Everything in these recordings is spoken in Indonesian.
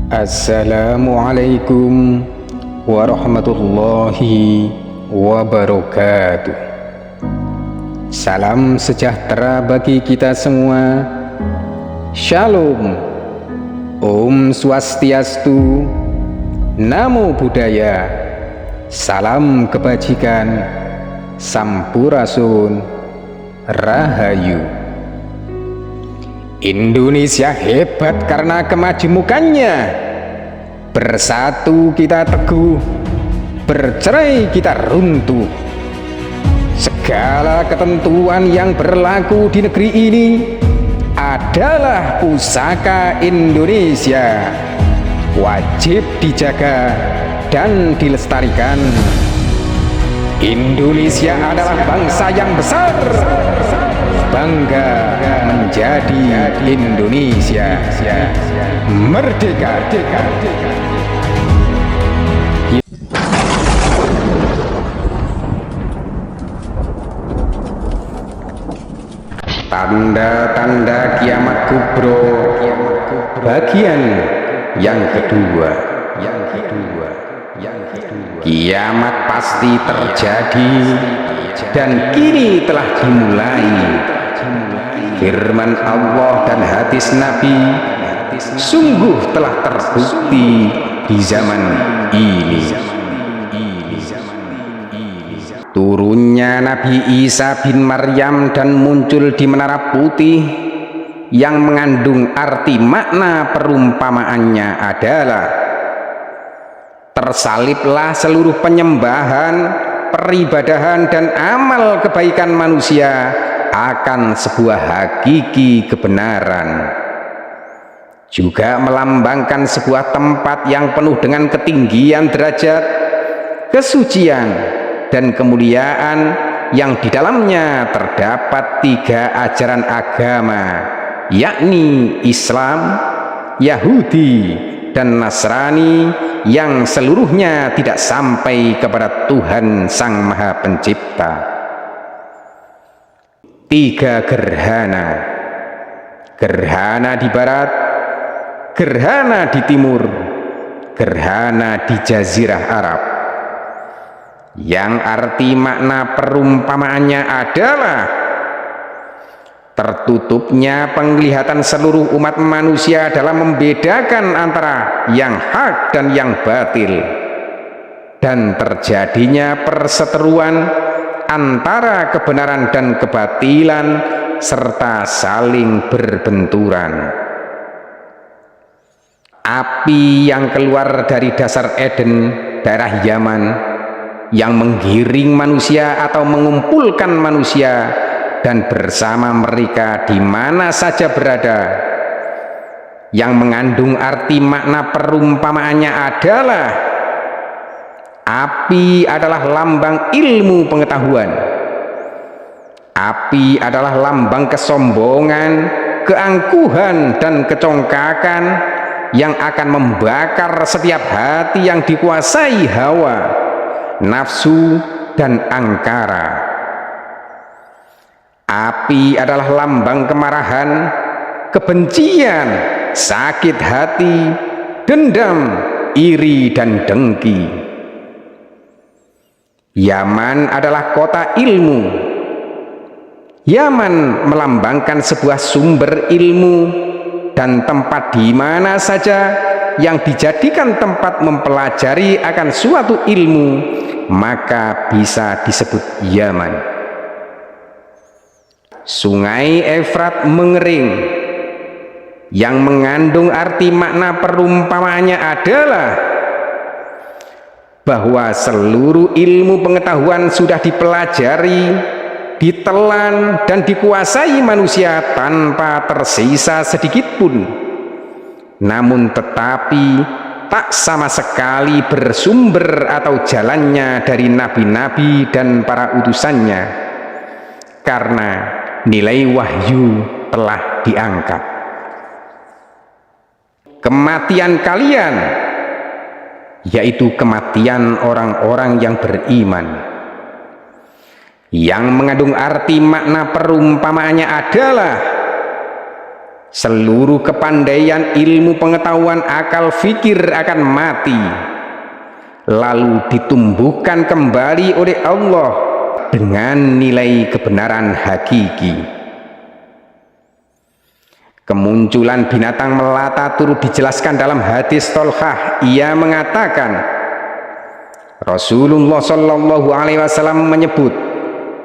Assalamualaikum warahmatullahi wabarakatuh. Salam sejahtera bagi kita semua. Shalom. Om Swastiastu. Namo Buddhaya. Salam kebajikan. Sampurasun. Rahayu. Indonesia hebat karena kemajemukannya. Bersatu kita teguh, bercerai kita runtuh. Segala ketentuan yang berlaku di negeri ini adalah pusaka Indonesia, wajib dijaga dan dilestarikan. Indonesia adalah bangsa yang besar, bangga menjadi Indonesia, merdeka. Tanda-tanda kiamat kubro bagian yang kedua. Kiamat pasti terjadi dan kini telah dimulai. Firman Allah dan hadis Nabi sungguh telah terbukti di zaman ini. Turunnya Nabi Isa bin Maryam dan muncul di Menara Putih yang mengandung arti makna perumpamaannya adalah tersaliblah seluruh penyembahan, peribadahan dan amal kebaikan manusia akan sebuah hakiki kebenaran, juga melambangkan sebuah tempat yang penuh dengan ketinggian derajat, kesucian dan kemuliaan yang di dalamnya terdapat 3 ajaran agama, yakni Islam, Yahudi dan Nasrani, yang seluruhnya tidak sampai kepada Tuhan Sang Maha Pencipta. 3 gerhana, gerhana di barat, gerhana di timur, gerhana di Jazirah Arab, yang arti makna perumpamaannya adalah tertutupnya penglihatan seluruh umat manusia dalam membedakan antara yang hak dan yang batil, dan terjadinya perseteruan antara kebenaran dan kebatilan serta saling berbenturan. Api yang keluar dari dasar Eden, daerah Yaman, yang menggiring manusia atau mengumpulkan manusia dan bersama mereka di mana saja berada, yang mengandung arti makna perumpamaannya adalah api adalah lambang ilmu pengetahuan. Api adalah lambang kesombongan, keangkuhan dan kecongkakan yang akan membakar setiap hati yang dikuasai hawa, nafsu dan angkara. Api adalah lambang kemarahan, kebencian, sakit hati, dendam, iri dan dengki. Yaman adalah kota ilmu. Yaman melambangkan sebuah sumber ilmu dan tempat di mana saja yang dijadikan tempat mempelajari akan suatu ilmu, maka bisa disebut Yaman. Sungai Efrat mengering, yang mengandung arti makna perumpamaannya adalah bahwa seluruh ilmu pengetahuan sudah dipelajari, ditelan dan dikuasai manusia tanpa tersisa sedikit pun. Namun tetapi tak sama sekali bersumber atau jalannya dari nabi-nabi dan para utusannya, karena nilai wahyu telah diangkat. Kematian kalian, yaitu kematian orang-orang yang beriman, yang mengandung arti makna perumpamaannya adalah seluruh kepandaian, ilmu pengetahuan, akal fikir akan mati, lalu ditumbuhkan kembali oleh Allah dengan nilai kebenaran hakiki. Kemunculan binatang melata turut dijelaskan dalam hadis Tolhah. Ia mengatakan, Rasulullah Shallallahu Alaihi Wasallam menyebut,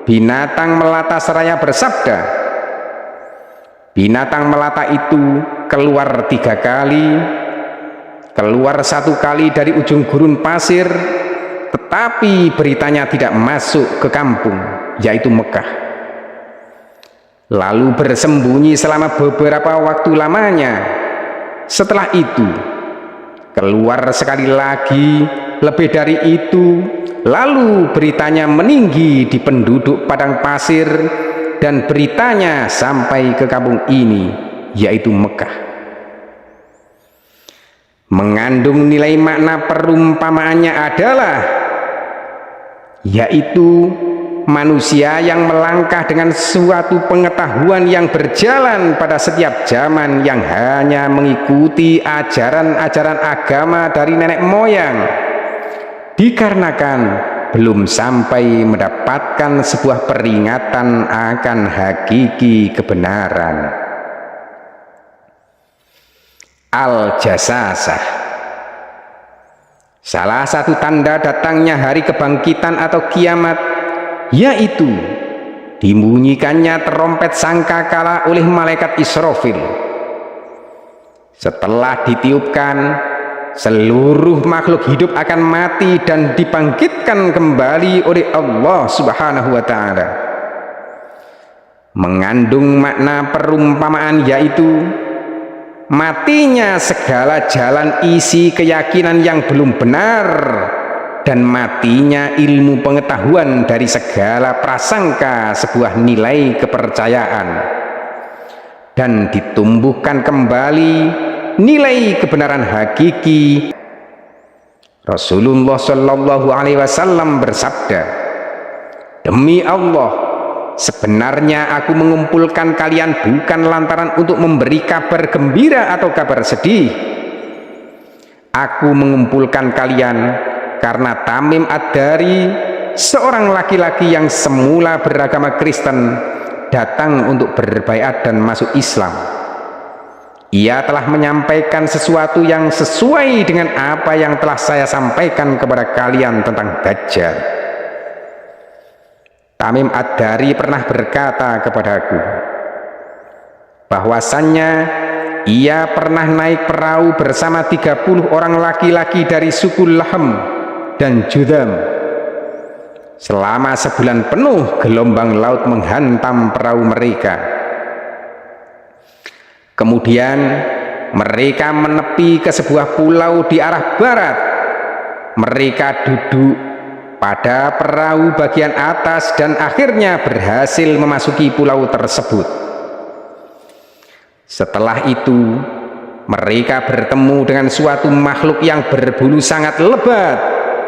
binatang melata seraya bersabda, binatang melata itu keluar 3 kali, keluar 1 kali dari ujung gurun pasir, tetapi beritanya tidak masuk ke kampung, yaitu Mekah. Lalu bersembunyi selama beberapa waktu lamanya. Setelah itu keluar sekali lagi, lebih dari itu, lalu beritanya meninggi di penduduk padang pasir, dan beritanya sampai ke kampung ini, yaitu Mekah. Mengandung nilai makna perumpamaannya adalah, yaitu manusia yang melangkah dengan suatu pengetahuan yang berjalan pada setiap zaman, yang hanya mengikuti ajaran-ajaran agama dari nenek moyang, dikarenakan belum sampai mendapatkan sebuah peringatan akan hakiki kebenaran. Al-Jasasah, salah satu tanda datangnya hari kebangkitan atau kiamat, yaitu dibunyikannya terompet sangkakala oleh malaikat Israfil. Setelah ditiupkan, seluruh makhluk hidup akan mati dan dibangkitkan kembali oleh Allah Subhanahu wa Ta'ala. Mengandung makna perumpamaan, yaitu matinya segala jalan isi keyakinan yang belum benar, dan matinya ilmu pengetahuan dari segala prasangka sebuah nilai kepercayaan, dan ditumbuhkan kembali nilai kebenaran hakiki. Rasulullah Shallallahu Alaihi Wasallam bersabda, demi Allah, sebenarnya aku mengumpulkan kalian bukan lantaran untuk memberi kabar gembira atau kabar sedih. Aku mengumpulkan kalian karena Tamim Ad-Dari, seorang laki-laki yang semula beragama Kristen, datang untuk berbaiat dan masuk Islam. Ia telah menyampaikan sesuatu yang sesuai dengan apa yang telah saya sampaikan kepada kalian tentang Dajjal. Tamim Ad-Dari pernah berkata kepadaku bahwasannya ia pernah naik perahu bersama 30 orang laki-laki dari suku Lahm dan Judam. Selama sebulan penuh gelombang laut menghantam perahu mereka. Kemudian mereka menepi ke sebuah pulau di arah barat. Mereka duduk pada perahu bagian atas dan akhirnya berhasil memasuki pulau tersebut. Setelah itu mereka bertemu dengan suatu makhluk yang berbulu sangat lebat,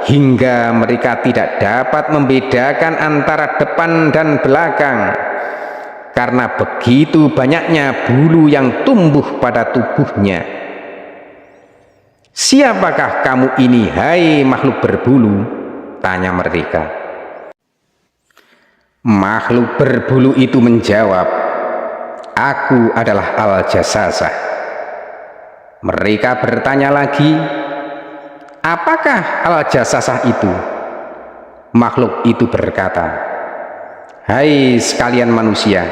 hingga mereka tidak dapat membedakan antara depan dan belakang karena begitu banyaknya bulu yang tumbuh pada tubuhnya. Siapakah kamu ini, hai makhluk berbulu? Tanya mereka. Makhluk berbulu itu menjawab, aku adalah Al-Jasasah. Mereka bertanya lagi, apakah Al-Jasasah itu? Makhluk itu berkata, hai sekalian manusia,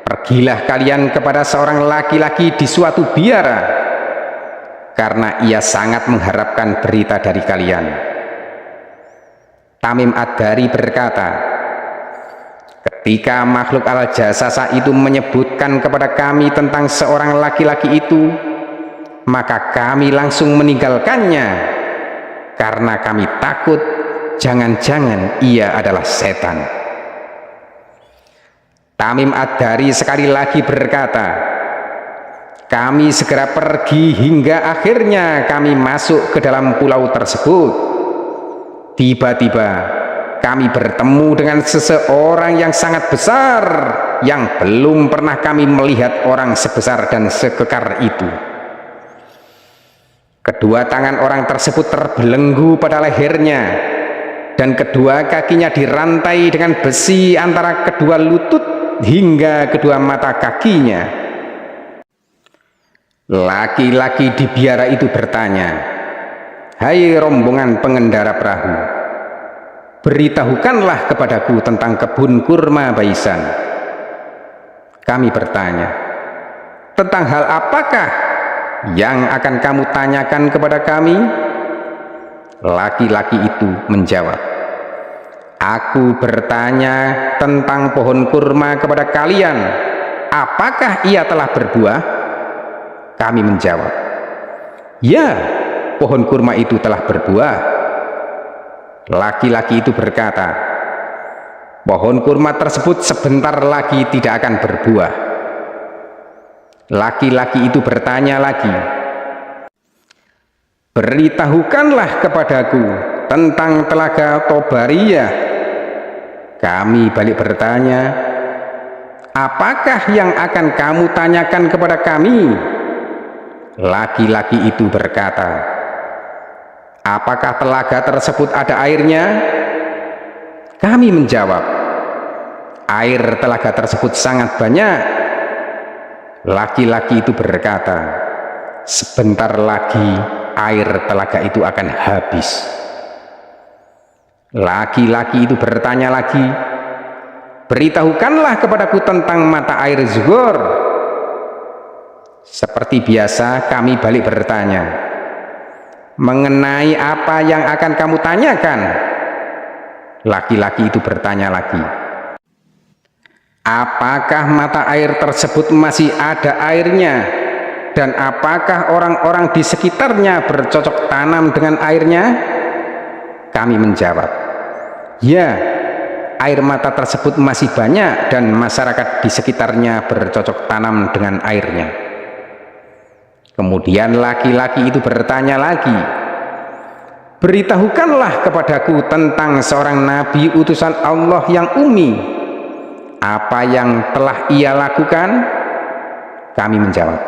pergilah kalian kepada seorang laki-laki di suatu biara, karena ia sangat mengharapkan berita dari kalian. Tamim Ad-Dari berkata, ketika makhluk Al-Jasasah itu menyebutkan kepada kami tentang seorang laki-laki itu, maka kami langsung meninggalkannya karena kami takut jangan-jangan ia adalah setan. Tamim Ad-Dari sekali lagi berkata, kami segera pergi hingga akhirnya kami masuk ke dalam pulau tersebut. Tiba-tiba kami bertemu dengan seseorang yang sangat besar, yang belum pernah kami melihat orang sebesar dan sekekar itu. Kedua tangan orang tersebut terbelenggu pada lehernya, dan kedua kakinya dirantai dengan besi antara kedua lutut hingga kedua mata kakinya. Laki-laki di biara itu bertanya, "Hai rombongan pengendara perahu, beritahukanlah kepadaku tentang kebun kurma Baisan." Kami bertanya, "Tentang hal apakah yang akan kamu tanyakan kepada kami?" Laki-laki itu menjawab, "Aku bertanya tentang pohon kurma kepada kalian, apakah ia telah berbuah?" Kami menjawab, "Ya, pohon kurma itu telah berbuah." Laki-laki itu berkata, "Pohon kurma tersebut sebentar lagi tidak akan berbuah." Laki-laki itu bertanya lagi, "Beritahukanlah kepadaku tentang telaga Tobariyah." Kami balik bertanya, "Apakah yang akan kamu tanyakan kepada kami?" Laki-laki itu berkata, "Apakah telaga tersebut ada airnya?" Kami menjawab, "Air telaga tersebut sangat banyak." Laki-laki itu berkata, "Sebentar lagi air telaga itu akan habis." Laki-laki itu bertanya lagi, "Beritahukanlah kepadaku tentang mata air Zuhur." Seperti biasa kami balik bertanya, "Mengenai apa yang akan kamu tanyakan?" Laki-laki itu bertanya lagi, "Apakah mata air tersebut masih ada airnya? Dan apakah orang-orang di sekitarnya bercocok tanam dengan airnya?" Kami menjawab, "Ya, air mata tersebut masih banyak dan masyarakat di sekitarnya bercocok tanam dengan airnya." Kemudian laki-laki itu bertanya lagi, "Beritahukanlah kepadaku tentang seorang nabi utusan Allah yang ummi. Apa yang telah ia lakukan?" Kami menjawab,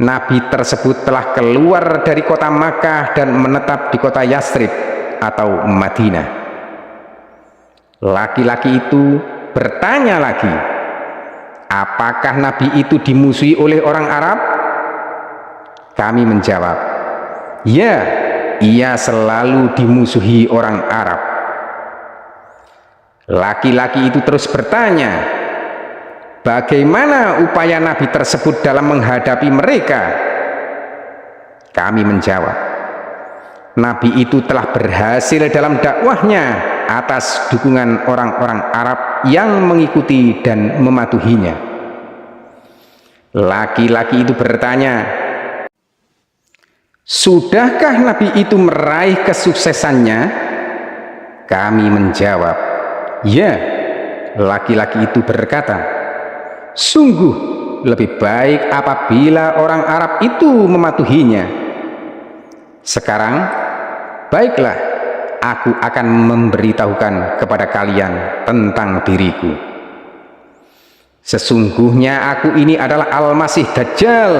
"Nabi tersebut telah keluar dari kota Makkah dan menetap di kota Yasrib atau Madinah." Laki-laki itu bertanya lagi, "Apakah nabi itu dimusuhi oleh orang Arab?" Kami menjawab, "Ya, ia selalu dimusuhi orang Arab." Laki-laki itu terus bertanya, "Bagaimana upaya nabi tersebut dalam menghadapi mereka?" Kami menjawab, "Nabi itu telah berhasil dalam dakwahnya atas dukungan orang-orang Arab yang mengikuti dan mematuhinya." Laki-laki itu bertanya, "Sudahkah nabi itu meraih kesuksesannya?" Kami menjawab, "Ya." Laki-laki itu berkata, "Sungguh lebih baik apabila orang Arab itu mematuhinya. Sekarang, baiklah, aku akan memberitahukan kepada kalian tentang diriku. Sesungguhnya aku ini adalah Al-Masih Dajjal,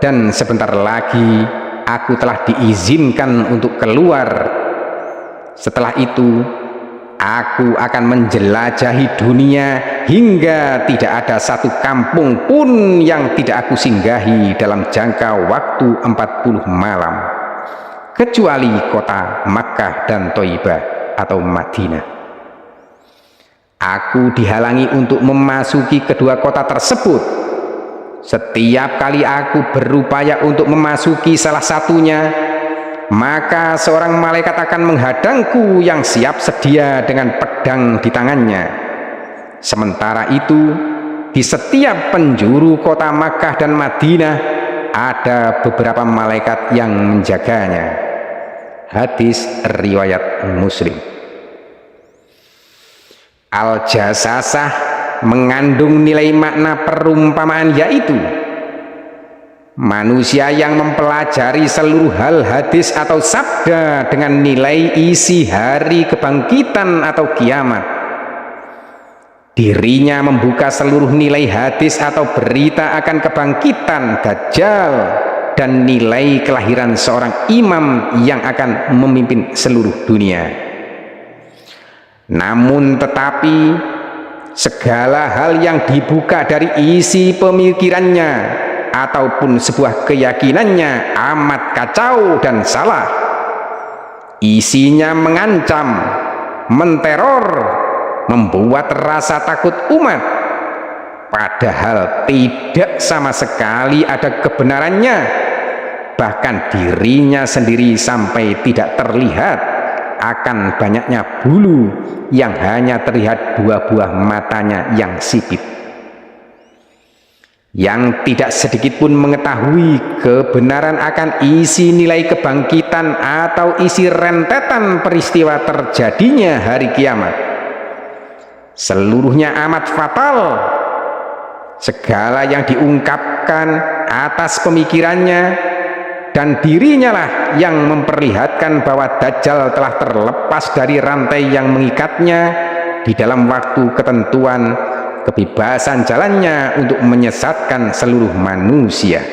dan sebentar lagi aku telah diizinkan untuk keluar. Setelah itu, aku akan menjelajahi dunia hingga tidak ada satu kampung pun yang tidak aku singgahi dalam jangka waktu 40 malam, kecuali kota Makkah dan Thaibah atau Madinah. Aku dihalangi untuk memasuki kedua kota tersebut. Setiap kali aku berupaya untuk memasuki salah satunya, maka seorang malaikat akan menghadangku yang siap sedia dengan pedang di tangannya. Sementara itu, di setiap penjuru kota Makkah dan Madinah ada beberapa malaikat yang menjaganya." Hadis riwayat Muslim. Al-Jasasah mengandung nilai makna perumpamaan, yaitu Manusia yang mempelajari seluruh hal hadis atau sabda dengan nilai isi hari kebangkitan atau kiamat, dirinya membuka seluruh nilai hadis atau berita akan kebangkitan Dajjal dan nilai kelahiran seorang imam yang akan memimpin seluruh dunia. Namun tetapi segala hal yang dibuka dari isi pemikirannya ataupun sebuah keyakinannya amat kacau dan salah. Isinya mengancam, menteror, membuat rasa takut umat, padahal tidak sama sekali ada kebenarannya. Bahkan dirinya sendiri sampai tidak terlihat akan banyaknya bulu yang hanya terlihat dua buah matanya yang sipit, yang tidak sedikit pun mengetahui kebenaran akan isi nilai kebangkitan atau isi rentetan peristiwa terjadinya hari kiamat. Seluruhnya amat fatal. Segala yang diungkapkan atas pemikirannya dan dirinya lah yang memperlihatkan bahwa Dajjal telah terlepas dari rantai yang mengikatnya di dalam waktu ketentuan kebebasan jalannya untuk menyesatkan seluruh manusia.